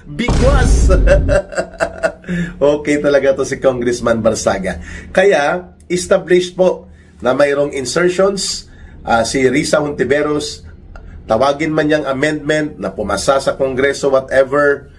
Bigwas! Okay talaga to si Congressman Barsaga. Kaya, established po na mayroong insertions, si Risa Hontiveros, tawagin man niyang amendment na pumasa sa Kongreso, whatever,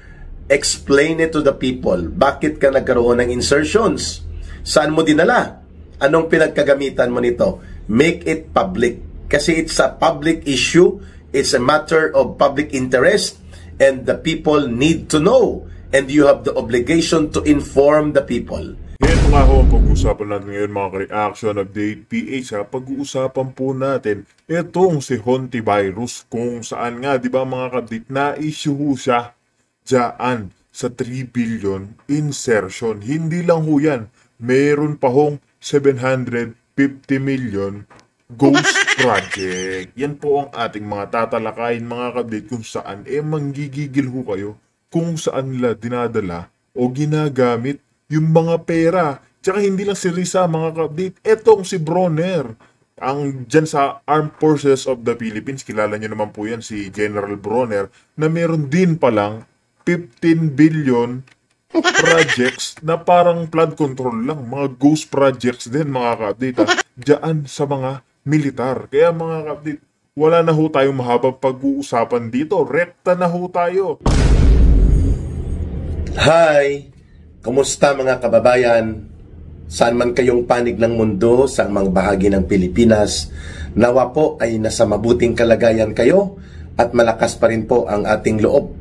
explain it to the people. Bakit ka nagkaroon ng insertions? Saan mo dinala? Anong pinagkagamitan mo nito? Make it public. Kasi it's a public issue. It's a matter of public interest. And the people need to know. And you have the obligation to inform the people. Ito nga ho ang pag-uusapan natin ngayon, mga ka-reaction update PH. Pag-uusapan po natin itong si Hontivirus, kung saan nga, di ba mga ka-update, na-issue ho siya dyan sa 3 billion insertion. Hindi lang ho yan, meron pa hong 750 million ghost project. Yan po ang ating mga tatalakayin, mga ka-update, kung saan manggigigil ho kayo kung saan nila dinadala o ginagamit yung mga pera. Tsaka hindi lang si Risa, mga ka-update. Etong si Bronner, ang dyan sa Armed Forces of the Philippines, kilala nyo naman po yan, si General Bronner, na meron din palang 15 billion projects na parang flood control lang. Mga ghost projects din, mga ka-update, dyan sa mga militar. Kaya mga ka-update, wala na ho tayong mahabang pag-uusapan dito. Rekta na ho tayo. Hi! Kumusta mga kababayan? Saan man kayong panig ng mundo, sa mga bahagi ng Pilipinas, nawa po ay nasa mabuting kalagayan kayo at malakas pa rin po ang ating loob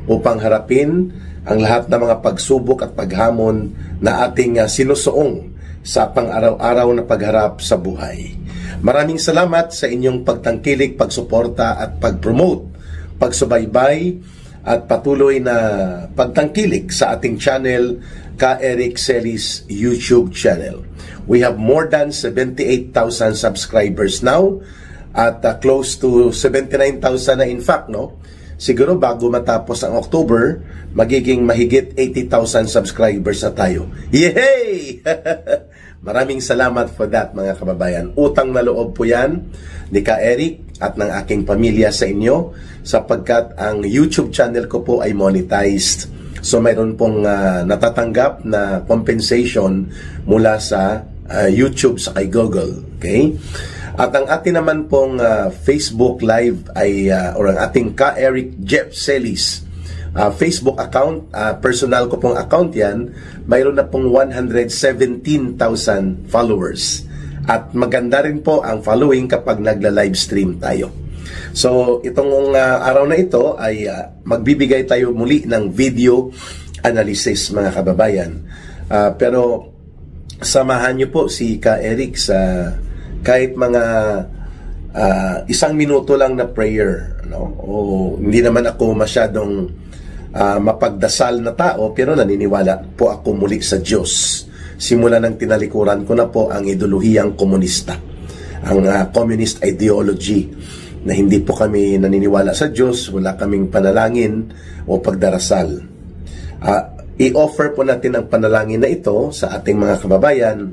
upang harapin ang lahat ng mga pagsubok at paghamon na ating sinusuong sa pang-araw-araw na pagharap sa buhay. Maraming salamat sa inyong pagtangkilik, pagsuporta at pag-promote, pagsubaybay at patuloy na pagtangkilik sa ating channel, Ka Eric Celis YouTube channel. We have more than 78,000 subscribers now at close to 79,000 na in fact, no? Siguro bago matapos ang October, magiging mahigit 80,000 subscribers na tayo. Yay! Maraming salamat for that, mga kababayan. Utang na loob po yan ni Ka Eric at ng aking pamilya sa inyo, sapagkat ang YouTube channel ko po ay monetized. So mayroon pong natatanggap na compensation mula sa YouTube sa kay Google. Okay? At ang atin naman pong Facebook Live ay, or ang ating Ka Eric Jeff Celis Facebook account, personal ko pong account yan, mayroon na pong 117,000 followers. At maganda rin po ang following kapag nagla-live stream tayo. So, itong araw na ito ay magbibigay tayo muli ng video analysis, mga kababayan. Pero, samahan niyo po si Ka Eric sa kahit mga 1 minuto lang na prayer. No? O, hindi naman ako masyadong mapagdasal na tao, pero naniniwala po ako muli sa Diyos. Simula ng tinalikuran ko na po ang ideolohiyang komunista, ang communist ideology, na hindi po kami naniniwala sa Diyos, wala kaming panalangin o pagdarasal. I-offer po natin ang panalangin na ito sa ating mga kababayan,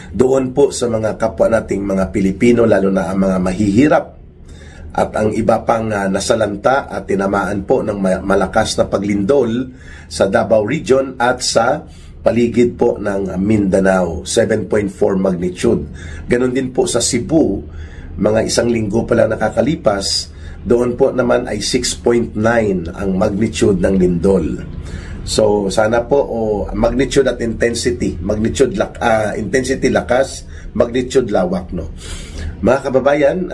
doon po sa mga kapwa nating mga Pilipino, lalo na ang mga mahihirap at ang iba pang nasalanta at tinamaan po ng malakas na paglindol sa Davao Region at sa paligid po ng Mindanao, 7.4 magnitude. Ganon din po sa Cebu, mga 1 linggo pa lang nakakalipas, doon po naman ay 6.9 ang magnitude ng lindol. So sana po magnitude at intensity, intensity lakas, magnitude lawak, no. Mga kababayan,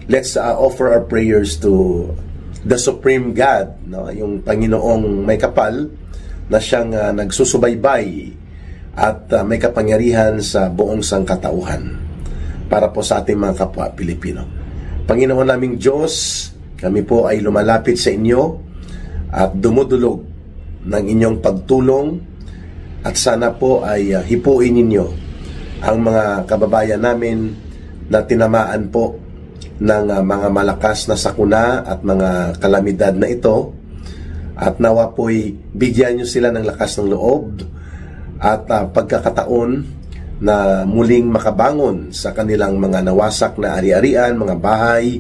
let's offer our prayers to the Supreme God, no, yung Panginoong may kapal na siyang nagsusubaybay at may kapangyarihan sa buong sangkatauhan para po sa ating mga kapwa Pilipino. Panginoon naming Diyos, kami po ay lumalapit sa inyo at dumudulog ng inyong pagtulong, at sana po ay hipuin ninyo ang mga kababayan namin na tinamaan po ng mga malakas na sakuna at mga kalamidad na ito, at nawa po'y bigyan nyo sila ng lakas ng loob at pagkakataon na muling makabangon sa kanilang mga nawasak na ari-arian, mga bahay,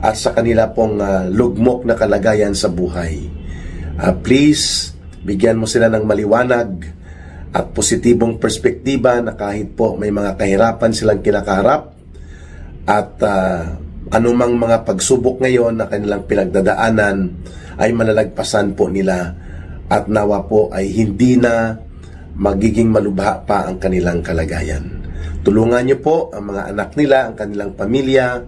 at sa kanila pong lugmok na kalagayan sa buhay. Please, bigyan mo sila ng maliwanag at positibong perspektiba na kahit po may mga kahirapan silang kinakaharap at anumang mga pagsubok ngayon na kanilang pinagdadaanan ay malalagpasan po nila at nawa po ay hindi na magiging malubha pa ang kanilang kalagayan. Tulungan niyo po ang mga anak nila, ang kanilang pamilya,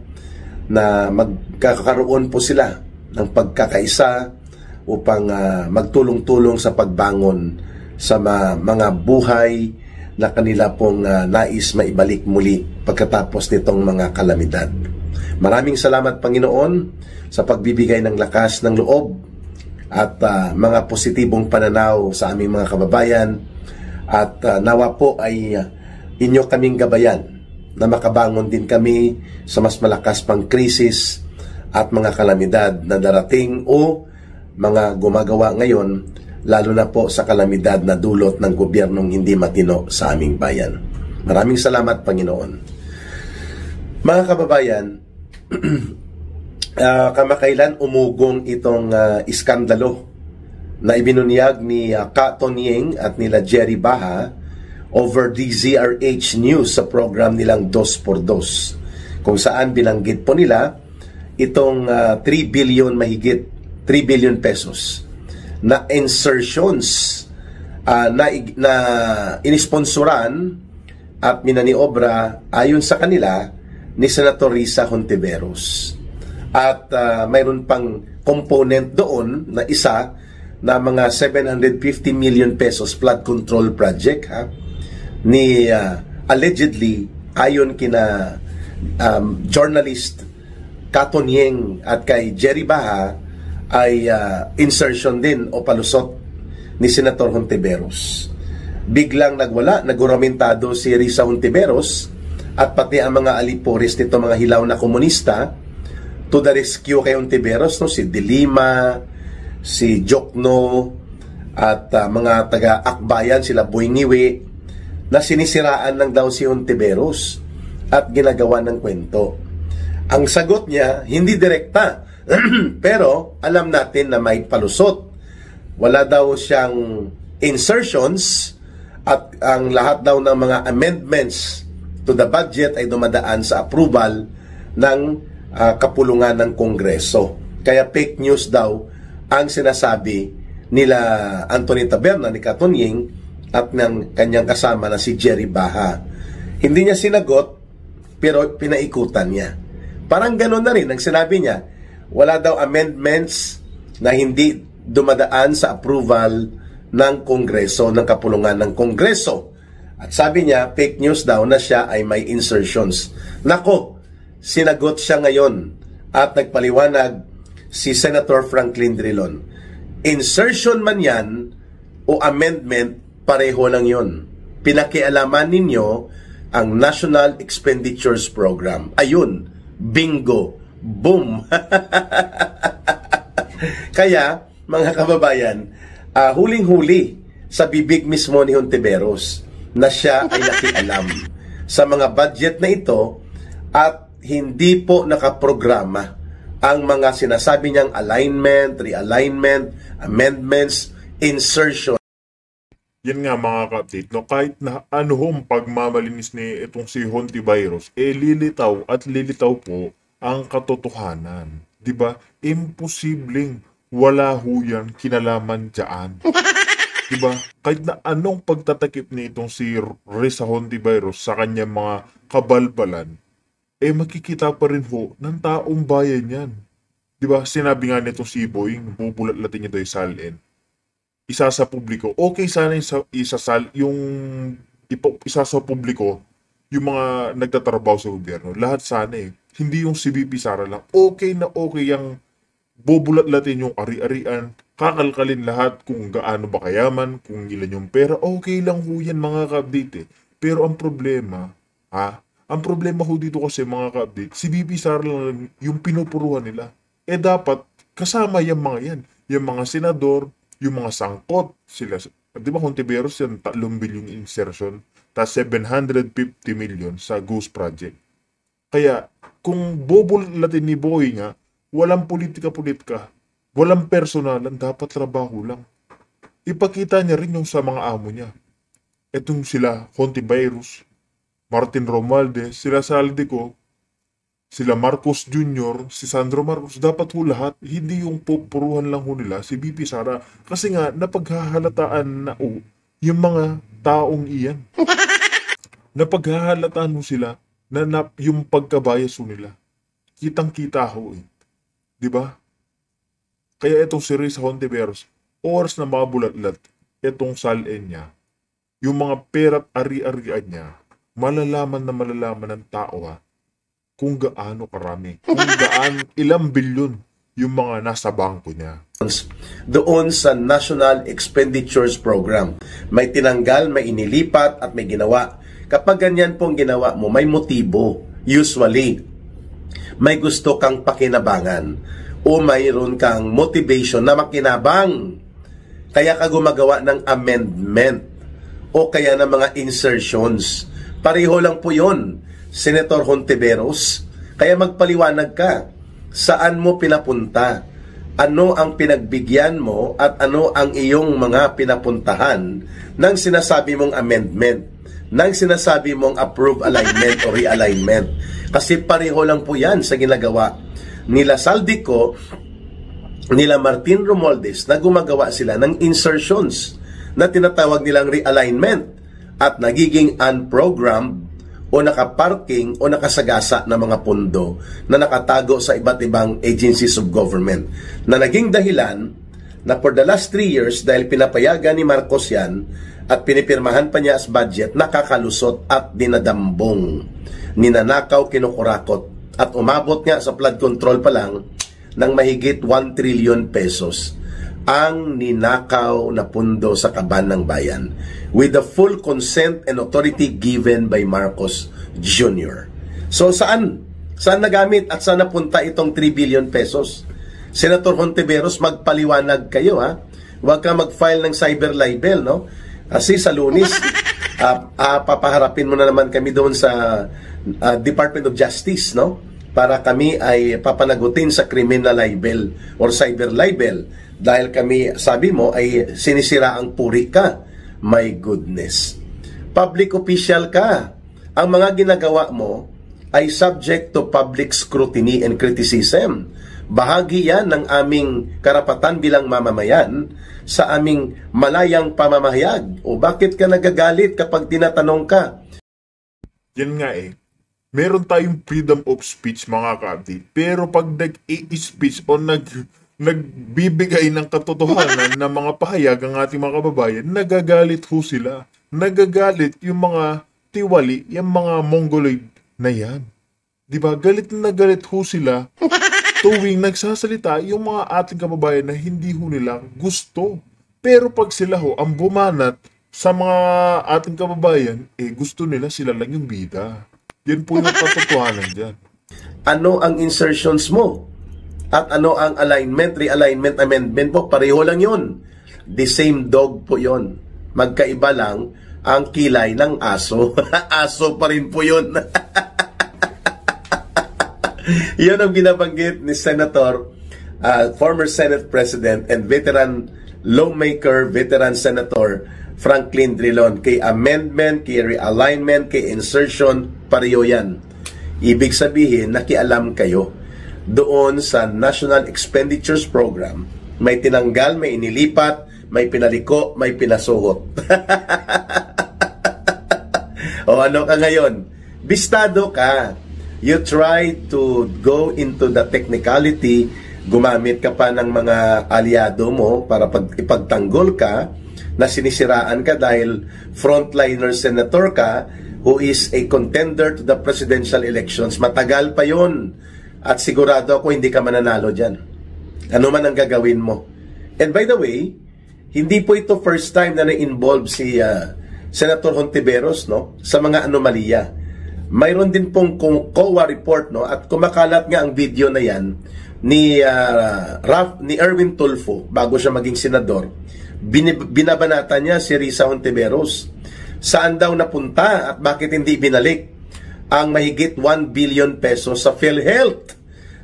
na magkakaroon po sila ng pagkakaisa upang magtulong-tulong sa pagbangon sa mga buhay na kanila pong nais maibalik muli pagkatapos nitong mga kalamidad. Maraming salamat, Panginoon, sa pagbibigay ng lakas ng loob at mga positibong pananaw sa aming mga kababayan, at nawa po ay inyo kaming gabayan na makabangon din kami sa mas malakas pang krisis at mga kalamidad na darating o mga gumagawa ngayon, lalo na po sa kalamidad na dulot ng gobyernong hindi matino sa aming bayan. Maraming salamat, Panginoon. Mga kababayan, kamakailan umugong itong iskandalo na ibinunyag ni Ka Tonying at nila Jerry Baha over DZRH News sa program nilang 2x2, kung saan bilanggit po nila itong 3 billion mahigit 3 billion pesos na insertions na inisponsoran at minaniobra ayon sa kanila ni Senator Risa Hontiveros. At mayroon pang component doon na isa na mga 750 million pesos flood control project ni allegedly ayon kina journalist Ka Tonying at kay Jerry Baha ay insertion din o palusot ni Senator Hontiveros. Biglang naguramentado si Risa Hontiveros at pati ang mga alipores nito, mga hilaw na komunista, to the rescue kay Hontiveros, no? Si Dilima, si Jokno, at mga taga-akbayan, sila Buengiwe, na sinisiraan lang daw si Hontiveros at ginagawa ng kwento. Ang sagot niya, hindi direkta, pero alam natin na may palusot. Wala daw siyang insertions at ang lahat daw ng mga amendments to the budget ay dumadaan sa approval ng kapulungan ng Kongreso. Kaya fake news daw ang sinasabi nila Anthony Taberna, ni Ka Tonying, at ng kanyang kasama na si Jerry Baha. Hindi niya sinagot, pero pinaikutan niya. Parang gano'n na rin ang sinabi niya. Wala daw amendments na hindi dumadaan sa approval ng Kongreso, ng kapulungan ng Kongreso. At sabi niya, fake news daw na siya ay may insertions. Nako, sinagot siya ngayon at nagpaliwanag si Senator Franklin Drilon. Insertion man yan o amendment, pareho lang yon. Pinakialaman ninyo ang National Expenditures Program. Ayun, bingo, boom. Kaya, mga kababayan, huling-huli sa bibig mismo ni Hontiveros na siya ay nakialam sa mga budget na ito at hindi po nakaprograma ang mga sinasabi niyang alignment, realignment, amendments, insertion. Yan nga mga ka-update, no? Kahit na anuhong pagmamalinis ni itong si Hontiveros, lilitaw at lilitaw po ang katotohanan. Diba? Imposibleng wala ho yan kinalaman dyan. Diba? Kahit na anong pagtatakip ni itong si Risa Hontiveros sa kanyang mga kabalbalan, makikita pa rin ho ng taong bayan yan. Diba? Sinabi nga nitong si Boying, bubulat-latin niya doon salin. Isa sa publiko, okay sana isa sa publiko yung mga nagtatrabaho sa gobyerno. Lahat sana Hindi yung si VP Sara lang. Okay na okay yung bubulat-latin yung ari-arian, kakalkalin lahat kung gaano ba kayaman, kung ilan yung pera. Okay lang ho yan mga ka-update Pero ang problema, ang problema ho dito kasi mga ka-update, si VP Sara lang yung pinupuruhan nila. Dapat kasama yung mga yan. Yung mga senador, yung mga sangkot, sila, di ba Hontiveros yan, 3 bilyong insertion, tas 750 million sa Goose Project. Kaya, kung bubulatin ni Boy nga, walang politika-politika, walang personalan, dapat trabaho lang. Ipakita niya rin yung sa mga amo niya. Etong sila, Hontiveros, Martin Romualdez, sila Saldico, sila Marcos Jr., si Sandro Marcos, dapat ho lahat, hindi yung pupuruhan lang ho nila, si BP Sara. Kasi nga, napaghahalataan na yung mga taong iyan. Napaghahalataan ho sila na yung pagkabayas ho nila. Kitang-kita ho eh. Diba? Kaya itong si Risa Hontiveros, oras na mabulatlat, itong salin niya, yung mga pera't ari-arian niya, malalaman ng tao kung gaano karami, kung ilang bilyon yung mga nasa bangko niya. Doon sa National Expenditures Program, may tinanggal, may inilipat at may ginawa. Kapag ganyan pong ginawa mo, may motibo. Usually, may gusto kang pakinabangan o mayroon kang motivation na makinabang. Kaya ka gumagawa ng amendment o kaya ng mga insertions. Pareho lang po yun, Senator Hontiveros. Kaya magpaliwanag ka, saan mo pinapunta? Ano ang pinagbigyan mo at ano ang iyong mga pinapuntahan ng sinasabi mong amendment, ng sinasabi mong approve alignment o realignment. Kasi pareho lang po yan sa ginagawa nila Saldico, nila Martin Romualdez, na gumagawa sila ng insertions na tinatawag nilang realignment at nagiging unprogrammed o nakaparking o nakasagasa na mga pondo na nakatago sa iba't ibang agencies of government na naging dahilan na for the last 3 years, dahil pinapayagan ni Marcos yan at pinipirmahan pa niya as budget, nakakalusot at dinadambong, ninanakaw, kinukurakot at umabot nga sa flood control pa lang ng mahigit 1 trillion pesos ang ninakaw na pundo sa kaban ng bayan with the full consent and authority given by Marcos Jr. So saan nagamit at saan napunta itong 3 billion pesos? Senator Hontiveros, magpaliwanag kayo ha. Huwag ka mag-file ng cyber libel, no? Kasi sa Lunes, papaharapin mo na naman kami doon sa Department of Justice, no? Para kami ay papanagutin sa criminal libel or cyber libel. Dahil kami, sabi mo, ay sinisira ang puri ka. My goodness. Public official ka. Ang mga ginagawa mo ay subject to public scrutiny and criticism. Bahagi yan ng aming karapatan bilang mamamayan sa aming malayang pamamahayag. O bakit ka nagagalit kapag tinatanong ka? Yan nga eh. Meron tayong freedom of speech mga ka-update. Pero pag nag-i-speech o nagbibigay ng katotohanan ng mga pahayag ang ating mga kababayan, nagagalit ho sila. Nagagalit yung mga tiwali, yung mga mongoloid na yan. Diba? Galit na galit ho sila tuwing nagsasalita yung mga ating kababayan na hindi ho nila gusto. Pero pag sila ho ang bumanat sa mga ating kababayan, gusto nila sila lang yung bida. Yan po yung katotohanan dyan. Ano ang insertions mo? At ano ang alignment, realignment, amendment po? Pareho lang yun. The same dog po yun. Magkaiba lang ang kilay ng aso. Aso pa rin po yun. Yan ang binabanggit ni Senator, former Senate President and veteran lawmaker, veteran Senator Franklin Drilon. Kay amendment, kay realignment, kay insertion, pareho yan. Ibig sabihin, nakialam kayo doon sa National Expenditures Program. May tinanggal, may inilipat, may pinaliko, may pinasuhot. O ano ka ngayon? Bistado ka. You try to go into the technicality, gumamit ka pa ng mga aliado mo para ipagtanggol ka, na sinisiraan ka dahil frontliner senator ka who is a contender to the presidential elections. Matagal pa yon. At sigurado ako hindi ka mananalo dyan. Ano man ang gagawin mo. And by the way, hindi po ito first time na na-involve si Senator Hontiveros, no, sa mga anomalya. Mayroon din pong COA report, no, at kumakalat nga ang video na yan ni Erwin Tulfo bago siya maging senador. Binabanata niya si Risa Hontiveros. Saan daw napunta at bakit hindi binalik ang mahigit 1 billion pesos sa PhilHealth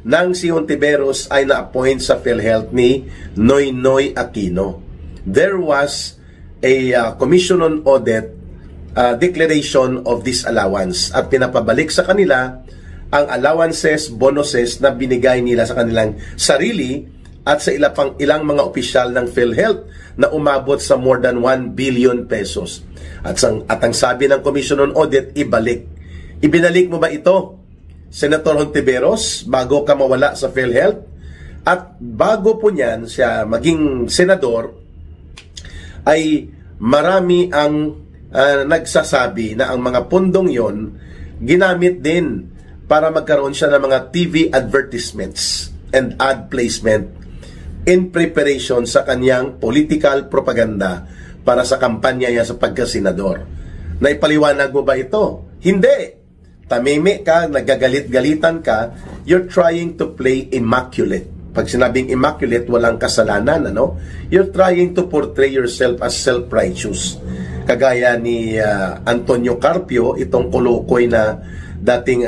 nang si Hontiveros ay na-appoint sa PhilHealth ni Noynoy Aquino. There was a Commission on Audit declaration of this allowance at pinapabalik sa kanila ang allowances, bonuses na binigay nila sa kanilang sarili at sa ilang mga opisyal ng PhilHealth na umabot sa more than 1 billion pesos. At ang sabi ng Commission on Audit, ibalik. Ibinalik mo ba ito, Senator Hontiveros, bago ka mawala sa PhilHealth? At bago po niyan siya maging senador, ay marami ang nagsasabi na ang mga pundong yon ginamit din para magkaroon siya ng mga TV advertisements and ad placement in preparation sa kanyang political propaganda para sa kampanya niya sa pagkasenador. Naipaliwanag mo ba ito? Hindi. Tamimi ka, nagagalit-galitan ka, you're trying to play immaculate. Pag sinabing immaculate, walang kasalanan, ano? You're trying to portray yourself as self-righteous. Kagaya ni Antonio Carpio, itong kulukoy na dating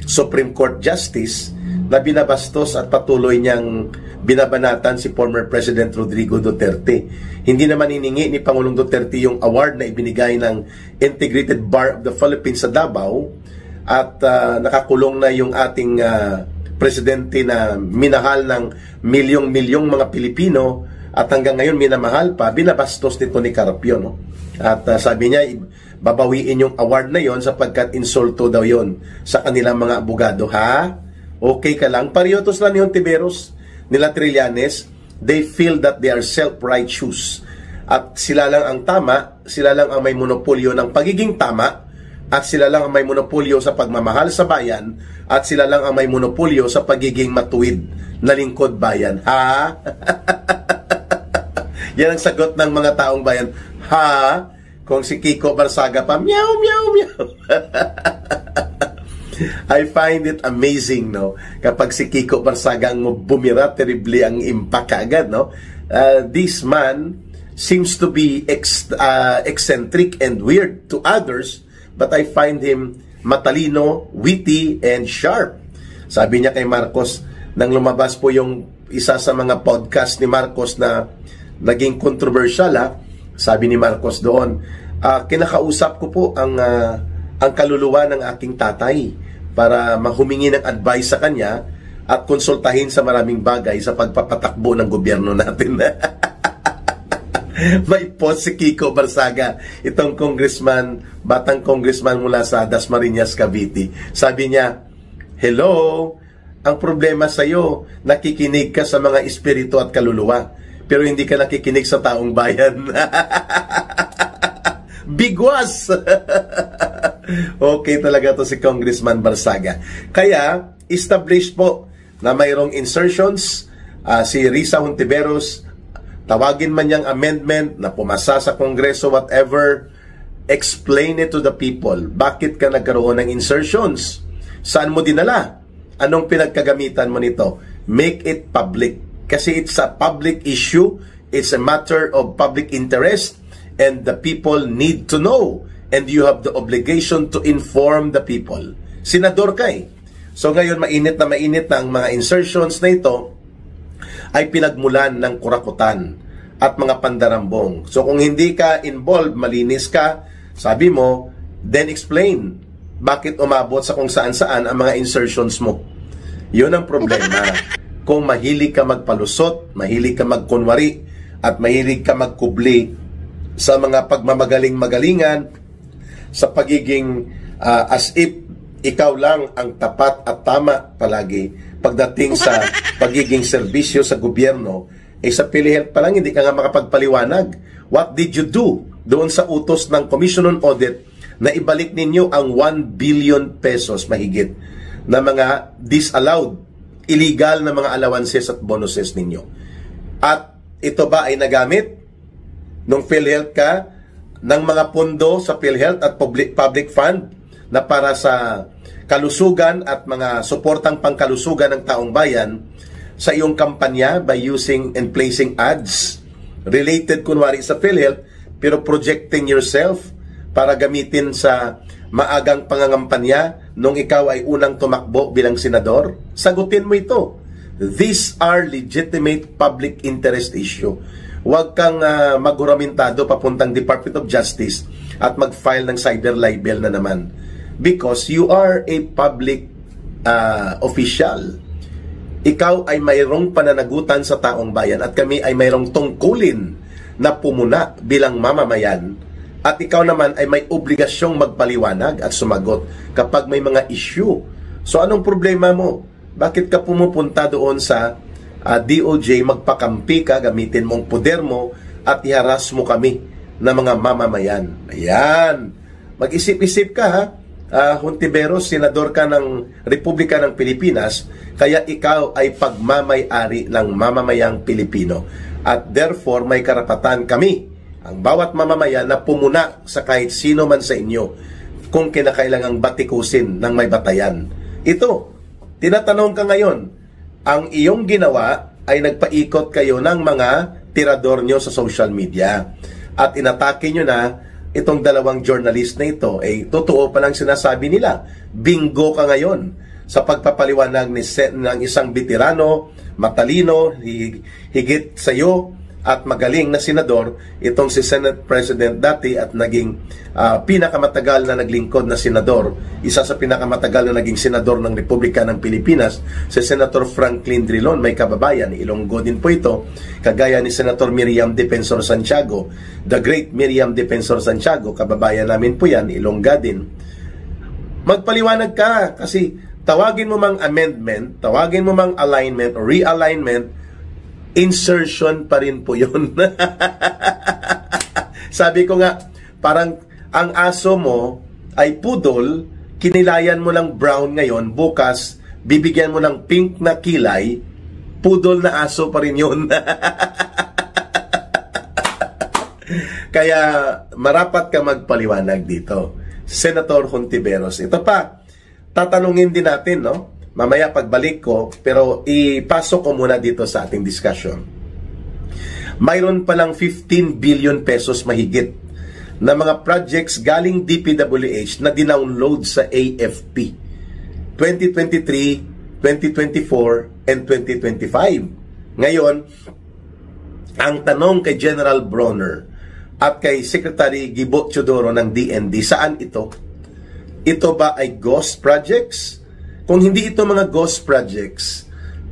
Supreme Court Justice na binabastos at patuloy niyang binabanatan si former President Rodrigo Duterte. Hindi naman hiningi ni Pangulong Duterte yung award na ibinigay ng Integrated Bar of the Philippines sa Davao at nakakulong na yung ating presidente na minahal ng milyong-milyong mga Pilipino at hanggang ngayon minamahal pa, binabastos nito ni Carpio, no? At sabi niya, babawiin yung award na yon sapagkat insulto daw yon sa kanilang mga abogado. Ha? Okay ka lang? Pariotos lang ni Hontiveros, nila Trillanes, they feel that they are self-righteous. At sila lang ang tama, sila lang ang may monopolyo ng pagiging tama, at sila lang ang may monopolyo sa pagmamahal sa bayan, at sila lang ang may monopolyo sa pagiging matuwid na lingkod bayan. Ha? Yan ang sagot ng mga taong bayan. Ha? Kung si Kiko Barsaga pa, meow, meow, meow. I find it amazing, no? Kapag si Kiko Barsaga ang bumira, terribly ang impact agad, no? This man seems to be eccentric and weird to others, but I find him matalino, witty, and sharp. Sabi niya kay Marcos, nang lumabas po yung isa sa mga podcast ni Marcos na naging controversial, sabi ni Marcos doon, kinakausap ko po ang kaluluwa ng aking tatay para mahumingi ng advice sa kanya at konsultahin sa maraming bagay sa pagpapatakbo ng gobyerno natin. May post si Kiko Barsaga, itong congressman, batang congressman mula sa Dasmariñas, Cavite. Sabi niya, hello, ang problema sa iyo, nakikinig ka sa mga espiritu at kaluluwa, pero hindi ka nakikinig sa taong bayan. Bigwas! Okay talaga to si Congressman Barsaga. Kaya, established po na mayroong insertions, si Risa Hontiveros, tawagin man niyang amendment na pumasa sa Kongreso, whatever, explain it to the people. Bakit ka nagkaroon ng insertions? Saan mo dinala? Anong pinagkagamitan mo nito? Make it public. Kasi it's a public issue, it's a matter of public interest, and the people need to know. And you have the obligation to inform the people. Senador ka eh. So ngayon, mainit na ang mga insertions na ito ay pinagmulan ng kurakutan at mga pandarambong. So kung hindi ka involved, malinis ka, sabi mo, then explain bakit umabot sa kung saan-saan ang mga insertions mo. Yun ang problema. Kung mahilig ka magpalusot, mahilig ka magkunwari, at mahilig ka magkubli sa mga pagmamagaling-magalingan, sa pagiging as if ikaw lang ang tapat at tama palagi pagdating sa pagiging serbisyo sa gobyerno, sa PhilHealth pa lang hindi ka nga makapagpaliwanag. What did you do doon sa utos ng Commission on Audit na ibalik ninyo ang 1 billion pesos mahigit na mga disallowed, illegal na mga allowances at bonuses ninyo? At ito ba ay nagamit nung PhilHealth ka ng mga pondo sa PhilHealth at public fund na para sa kalusugan at mga suportang pangkalusugan ng taong bayan sa iyong kampanya by using and placing ads related kunwari sa PhilHealth pero projecting yourself para gamitin sa maagang pangangampanya nung ikaw ay unang tumakbo bilang senador? Sagutin mo ito. These are legitimate public interest issue. Huwag kang maghuramentado papuntang Department of Justice at mag-file ng cyber libel na naman. Because you are a public official. Ikaw ay mayroong pananagutan sa taong bayan at kami ay mayroong tungkulin na pumuna bilang mamamayan. At ikaw naman ay may obligasyong magpaliwanag at sumagot kapag may mga issue. So anong problema mo? Bakit ka pumupunta doon sa DOJ, magpakampi ka, gamitin mong poder mo at iharas mo kami na mga mamamayan? Ayan. Mag-isip-isip ka, ha? Hontiveros, senador ka ng Republika ng Pilipinas, kaya ikaw ay pagmamay-ari ng mamamayang Pilipino. At therefore, may karapatan kami, ang bawat mamamayan, na pumuna sa kahit sino man sa inyo kung kinakailangang batikusin ng may batayan. Ito, tinatanong ka ngayon, ang iyong ginawa ay nagpaikot kayo ng mga tirador nyo sa social media at inatake nyo na itong dalawang journalist na ito. Totoo pa lang sinasabi nila, bingo ka ngayon sa pagpapaliwanag ng isang veterano, matalino, higit sa iyo at magaling na senador, itong si Senate President dati at naging pinakamatagal na naglingkod na senador, isa sa pinakamatagal na naging senador ng Republika ng Pilipinas, si Senator Franklin Drilon, may kababayan, Ilonggo din po ito, kagaya ni Senator Miriam Defensor Santiago, the great Miriam Defensor Santiago, kababayan namin po yan, Ilongga din. Magpaliwanag ka, kasi tawagin mo mang amendment, tawagin mo mang alignment or realignment, insertion pa rin po yun. Sabi ko nga, parang ang aso mo ay poodle, kinilayan mo ng brown ngayon, bukas, bibigyan mo ng pink na kilay, poodle na aso pa rin yun. Kaya marapat ka magpaliwanag dito. Senator Hontiveros. Ito pa, tatanungin din natin, no? Mamaya pagbalik ko, pero ipasok ko muna dito sa ating discussion. Mayroon palang 15 billion pesos mahigit na mga projects galing DPWH na dinownload sa AFP 2023, 2024, and 2025. Ngayon, ang tanong kay General Bronner at kay Secretary Gibo Teodoro ng DND, saan ito? Ito ba ay ghost projects? Kung hindi ito mga ghost projects,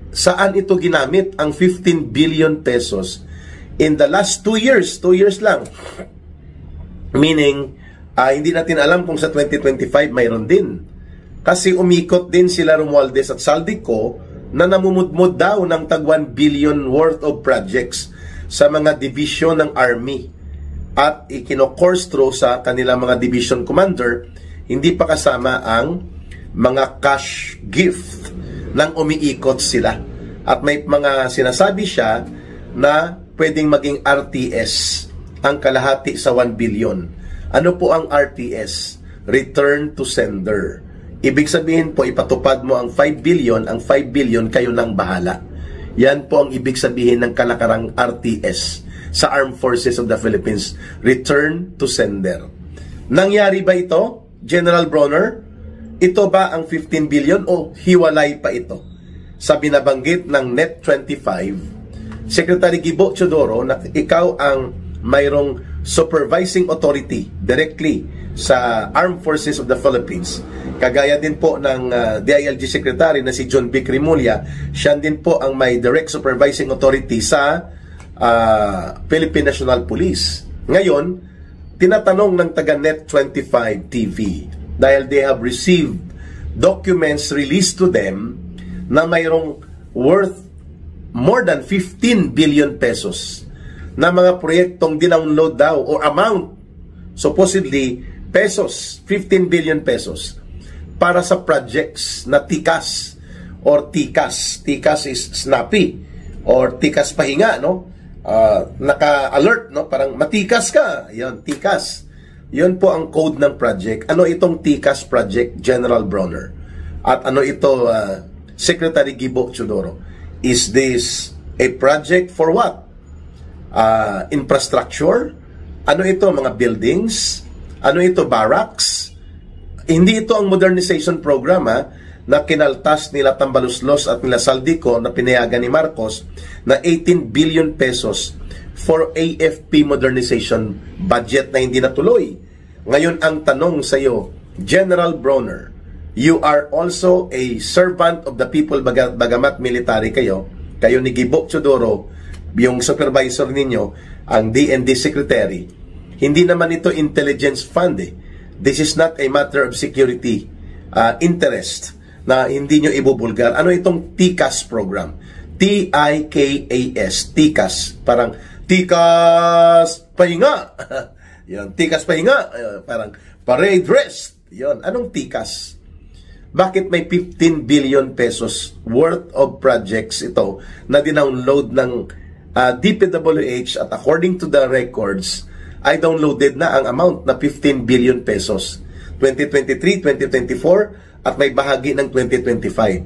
saan ito ginamit ang 15 billion pesos in the last 2 years? 2 years lang. Meaning, hindi natin alam kung sa 2025 mayroon din. Kasi umikot din sila Romualdez at Saldico na namumudmod daw ng tag 1 billion worth of projects sa mga division ng Army. At ikino-course through sa kanilang mga division commander, hindi pa kasama ang mga cash gift nang umiikot sila. At may mga sinasabi siya na pwedeng maging RTS ang kalahati sa 1 billion. Ano po ang RTS? Return to sender. Ibig sabihin po, ipatupad mo ang 5 billion, ang 5 billion kayo nang bahala. Yan po ang ibig sabihin ng kanakarang RTS sa Armed Forces of the Philippines. Return to sender. Nangyari ba ito, General Bronner? Ito ba ang 15 billion o hiwalay pa ito? Sa binabanggit ng Net25, Secretary Gibo Teodoro, na ikaw ang mayroong supervising authority directly sa Armed Forces of the Philippines. Kagaya din po ng DILG Secretary na si John B. Crimolia, siya din po ang may direct supervising authority sa Philippine National Police. Ngayon, tinatanong ng taga Net25 TV, dahil they have received documents released to them na mayroong worth more than 15 billion pesos na mga proyektong dinownload daw o amount, supposedly pesos, 15 billion pesos para sa projects na TICAS or TICAS. TICAS is snappy or TICAS pahinga, no? Naka-alert, no? Parang matikas ka. Yan, TICAS. Yun po ang code ng project. Ano itong TICAS project, General Bronner? At ano ito, Secretary Gibo Teodoro? Is this a project for what? Infrastructure? Ano ito? Mga buildings? Ano ito, barracks? Hindi ito ang modernization program na kinaltas nila Tambaluslos at nila Saldico na pinayagan ni Marcos na 18 billion pesos for AFP modernization budget na hindi natuloy. Ngayon ang tanong sa iyo, General Bronner, you are also a servant of the people bagamat military kayo ni Gibo Chodoro, yung supervisor ninyo, ang DND secretary. Hindi naman ito intelligence fund This is not a matter of security interest na hindi nyo ibubulgar. Ano itong TICAS program? TIKAS, TICAS. Parang, TICAS pahinga. Yan, TICAS pahinga. Parang, parade rest. Yan, anong TICAS? Bakit may 15 billion pesos worth of projects ito na dinownload ng DPWH at according to the records, I downloaded na ang amount na 15 billion pesos. 2023, 2024, at may bahagi ng 2025.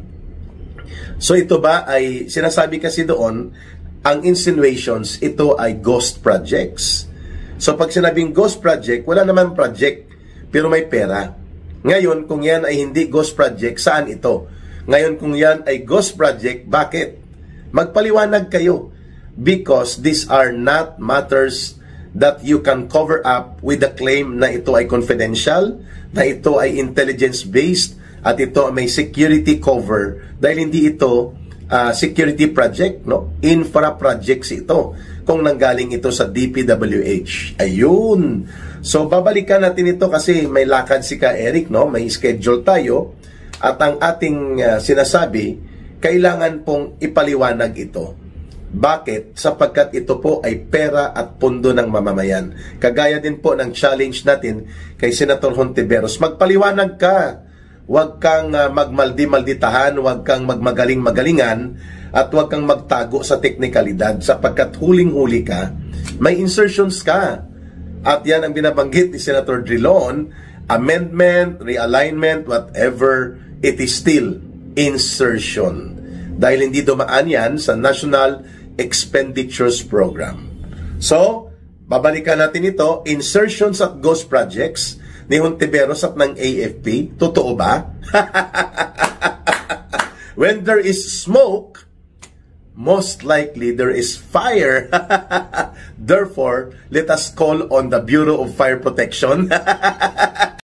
So ito ba ay, sinasabi kasi doon, ang insinuations, ito ay ghost projects. So pag sinabing ghost project, wala naman project, pero may pera. Ngayon, kung yan ay hindi ghost project, saan ito? Ngayon, kung yan ay ghost project, bakit? Magpaliwanag kayo. Because these are not matters that you can cover up with the claim na ito ay confidential, na ito ay intelligence-based, at ito may security cover dahil hindi ito security project, no? Infra projects ito kung nanggaling ito sa DPWH. Ayun. So babalikan natin ito kasi may lakad si Ka Eric, no? May schedule tayo at ang ating sinasabi, kailangan pong ipaliwanag ito. Bakit? Sapagkat ito po ay pera at pondo ng mamamayan. Kagaya din po ng challenge natin kay Senator Hontiveros. Magpaliwanag ka. Huwag kang magmaldi-malditahan, huwag kang magmagaling-magalingan, at huwag kang magtago sa teknikalidad sapagkat huling-huli ka, may insertions ka. At yan ang binabanggit ni Senator Drilon, amendment, realignment, whatever, it is still insertion. Dahil hindi dumaan yan sa National Expenditures Program. So, babalikan natin ito, insertions at ghost projects ni Hontiveros at ng AFP. Totoo ba? When there is smoke, most likely there is fire. Therefore, let us call on the Bureau of Fire Protection